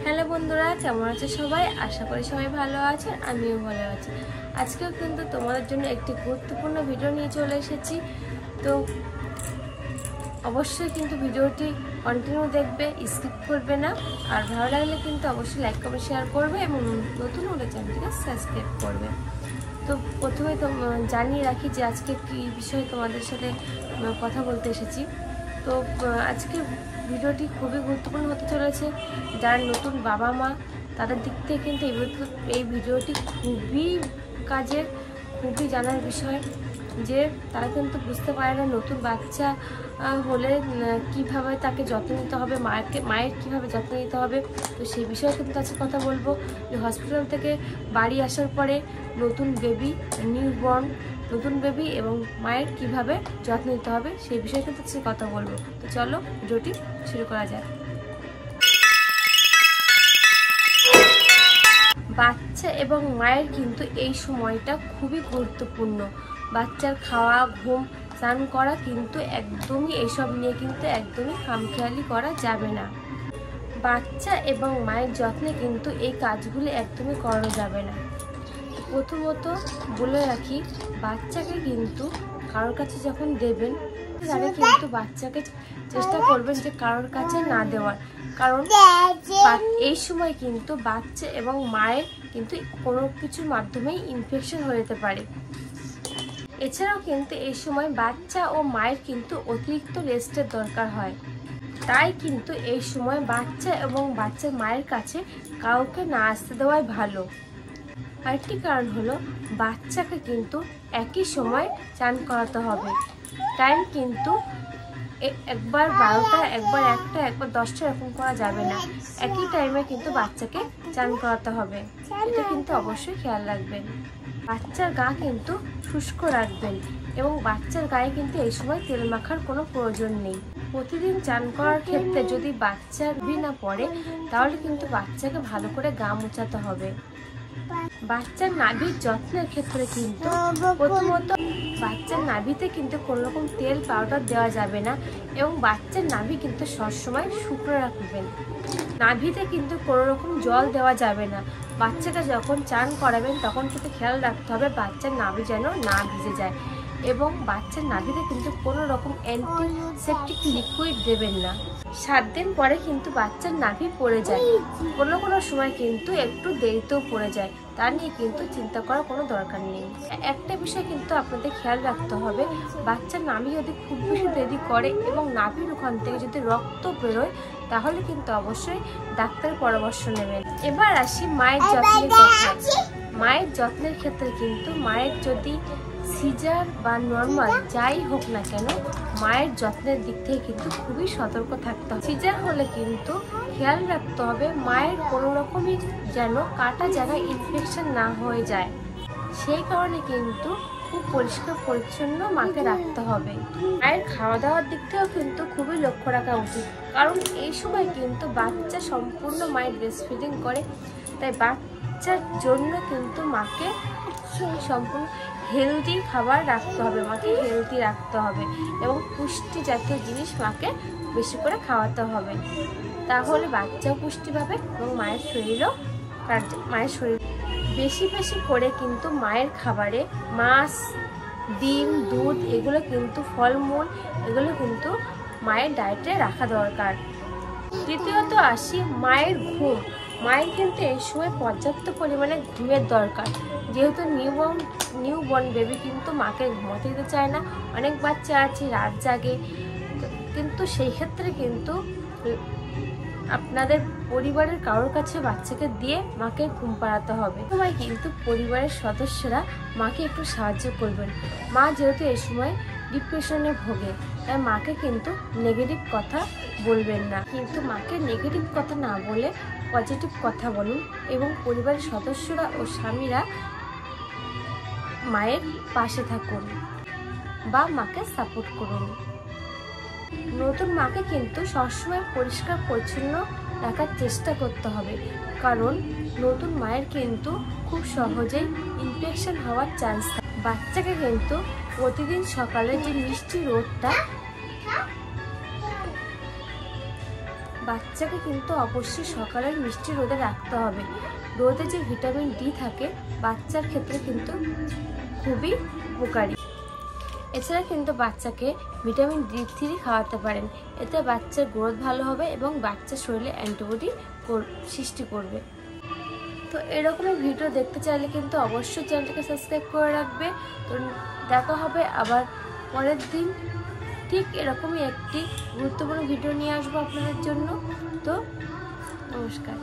Hello বন্ধুরা, কেমন আছে সবাই? আশা করি সবাই ভালো আছে, আমিও ভালো আছি। আজকেও কিন্তু তোমাদের জন্য একটি গুরুত্বপূর্ণ ভিডিও নিয়ে চলে এসেছি। তো অবশ্যই কিন্তু ভিডিওটি কন্টিনিউ দেখবে, স্কিপ করবে না। আর ভালো লাগলে কিন্তু অবশ্যই লাইক কমেন্ট শেয়ার করবে এবং নতুন হলে চ্যানেলটিকে সাবস্ক্রাইব করবে। তো প্রথমে তো জানিয়ে রাখি যে আজকে কী বিষয়ে তোমাদের সাথে কথা বলতে এসেছি। তো আজকে ভিডিওটি খুবই গুরুত্বপূর্ণ হতে চলেছে। যারা নতুন বাবা মা তাদের দিক থেকে কিন্তু এই ভিডিওটি খুবই কাজের, খুবই জানার বিষয়। যে তারা কিন্তু বুঝতে পারে না নতুন বাচ্চা হলে কিভাবে তাকে যত্ন নিতে হবে, মায়ের কীভাবে যত্ন নিতে হবে। তো সেই বিষয়ে কিন্তু আজকে কথা বলবো। যে হসপিটাল থেকে বাড়ি আসার পরে নতুন বেবি, নতুন বেবি এবং মায়ের কিভাবে যত্ন নিতে হবে সেই বিষয়ে কিন্তু আজকে কথা বলবো। তো চলো ভিডিওটি শুরু করা যাক। বাচ্চা এবং মায়ের কিন্তু এই সময়টা খুবই গুরুত্বপূর্ণ। বাচ্চার খাওয়া, ঘুম, স্নান করা কিন্তু একদমই এইসব নিয়ে কিন্তু একদমই খামখেয়ালি করা যাবে না। বাচ্চা এবং মায়ের যত্নে কিন্তু এই কাজগুলি একদমই করা যাবে না। প্রথমত বলে রাখি, বাচ্চাকে কিন্তু কারোর কাছে যখন দেবেন তাহলে কিন্তু বাচ্চাকে চেষ্টা করবেন যে কারোর কাছে না দেওয়ার। কারণ এই সময় কিন্তু বাচ্চা এবং মায়ের কিন্তু কোনো কিছুর মাধ্যমেই ইনফেকশন হয়ে যেতে পারে। এছাড়াও কিন্তু এই সময় বাচ্চা ও মায়ের কিন্তু অতিরিক্ত রেস্টের দরকার হয়। তাই কিন্তু এই সময় বাচ্চা এবং বাচ্চার মায়ের কাছে কাউকে না আসতে দেওয়াই ভালো। আরেকটি কারণ হলো বাচ্চাকে কিন্তু একই সময় চান করাতে হবে। টাইম কিন্তু একবার 12টা, একবার 1টা, একবার 10টা এরকম করা যাবে না। একই টাইমে কিন্তু বাচ্চাকে চান করাতে হবে। এটা কিন্তু অবশ্যই খেয়াল রাখবেন। বাচ্চার গা কিন্তু শুষ্ক রাখবেন এবং বাচ্চার গায়ে কিন্তু এই সময় তেল মাখার কোনো প্রয়োজন নেই। প্রতিদিন চান করার ক্ষেত্রে যদি বাচ্চার না পড়ে তাহলে কিন্তু বাচ্চাকে ভালো করে গা মোছাতে হবে। বাচ্চার নাভির যত্নের ক্ষেত্রে কিন্তু প্রথমত বাচ্চার নাভিতে কিন্তু কোনো রকম তেল পাউডার দেওয়া যাবে না এবং বাচ্চার নাভি কিন্তু সবসময় শুকনো রাখবেন। নাভিতে কিন্তু কোনো রকম জল দেওয়া যাবে না। বাচ্চাকে যখন চান করাবেন তখন কিন্তু খেয়াল রাখতে হবে বাচ্চার নাভি যেন না ভিজে যায় এবং বাচ্চার নাভিতে কিন্তু কোনো রকম অ্যান্টিসেপটিক লিকুইড দেবেন না। 7 দিন পরে কিন্তু বাচ্চার নাভি পড়ে যায়, কোনো সময় কিন্তু একটু দেরিতেও পড়ে যায়। তা নিয়ে কিন্তু চিন্তা করার কোনো দরকার নেই। একটা বিষয় কিন্তু আপনাদের খেয়াল রাখতে হবে, বাচ্চার নাভি যদি খুব বেশি দেরি করে এবং নাভির ওখান থেকে যদি রক্ত বেরোয় তাহলে কিন্তু অবশ্যই ডাক্তারের পরামর্শ নেবেন। এবার আসি মায়ের যত্নের কথা। মায়ের যত্নের ক্ষেত্রে কিন্তু মায়ের যদি সিজার বা নর্মাল যাই হোক না কেন, মায়ের যত্নের দিক থেকে কিন্তু খুবই সতর্ক থাকতে হবে। সিজার হলে কিন্তু খেয়াল রাখতে হবে মায়ের কোনো রকমই যেন কাটা জায়গায় ইনফেকশন না হয়ে যায়। সেই কারণে কিন্তু খুব পরিষ্কার পরিচ্ছন্ন মাকে রাখতে হবে। মায়ের খাওয়া দাওয়ার দিক থেকেও কিন্তু খুবই লক্ষ্য রাখা উচিত। কারণ এই সময় কিন্তু বাচ্চা সম্পূর্ণ মায়ের ব্রেস্ট ফিডিং করে। তাই বাচ্চার জন্য কিন্তু মাকে সম্পূর্ণ হেলদি খাবার রাখতে হবে, মাকে হেলদি রাখতে হবে এবং পুষ্টি জাতীয় জিনিস মাকে বেশি করে খাওয়াতে হবে। তাহলে বাচ্চাও পুষ্টি পাবে এবং মায়ের শরীর বেশি বেশি করে কিন্তু মায়ের খাবারে মাছ, ডিম, দুধ, এগুলো কিন্তু ফলমূল, এগুলো কিন্তু মায়ের ডায়েটে রাখা দরকার। দ্বিতীয়ত আসি মায়ের ঘুম। মায়ের কিন্তু এই সময় পর্যাপ্ত পরিমাণে ঘুমের দরকার। যেহেতু নিউবর্ন বেবি কিন্তু মাকে ঘুমাতে দিতে চায় না। অনেক বাচ্চা আছে রাত জাগে, কিন্তু সেই ক্ষেত্রে কিন্তু আপনাদের পরিবারের কারোর কাছে বাচ্চাকে দিয়ে মাকে ঘুম পাড়াতে হবে। সময় কিন্তু পরিবারের সদস্যরা মাকে একটু সাহায্য করবেন। মা যেহেতু এই সময় ডিপ্রেশনে ভোগে, তাই মাকে কিন্তু নেগেটিভ কথা বলবেন না। কিন্তু মাকে নেগেটিভ কথা না বলে পজিটিভ কথা বলুন এবং পরিবারের সদস্যরা ও স্বামীরা মায়ের পাশে থাকুন বা মাকে সাপোর্ট করুন। নতুন মাকে কিন্তু সবসময় পরিষ্কার পরিচ্ছন্ন রাখার চেষ্টা করতে হবে। কারণ নতুন মায়ের কিন্তু খুব সহজেই ইনফেকশন হওয়ার চান্স থাকে। বাচ্চাকে কিন্তু প্রতিদিন সকালে যে মিষ্টি রোদটা বাচ্চাকে কিন্তু অবশ্যই সকালের মিষ্টি রোদে রাখতে হবে। রোদে যে ভিটামিন ডি থাকে বাচ্চার ক্ষেত্রে কিন্তু খুবই উপকারী। এছাড়া কিন্তু বাচ্চাকে ভিটামিন D3 খাওয়াতে পারেন, এতে বাচ্চার গ্রোথ ভালো হবে এবং বাচ্চার শরীরে অ্যান্টিবডি সৃষ্টি করবে। তো এরকমই ভিডিও দেখতে চাইলে কিন্তু অবশ্যই চ্যানেলটাকে সাবস্ক্রাইব করে রাখবে। তো দেখা হবে আবার পরের দিন ঠিক এরকমই একটি গুরুত্বপূর্ণ ভিডিও নিয়ে আসবো আপনাদের জন্য। তো নমস্কার।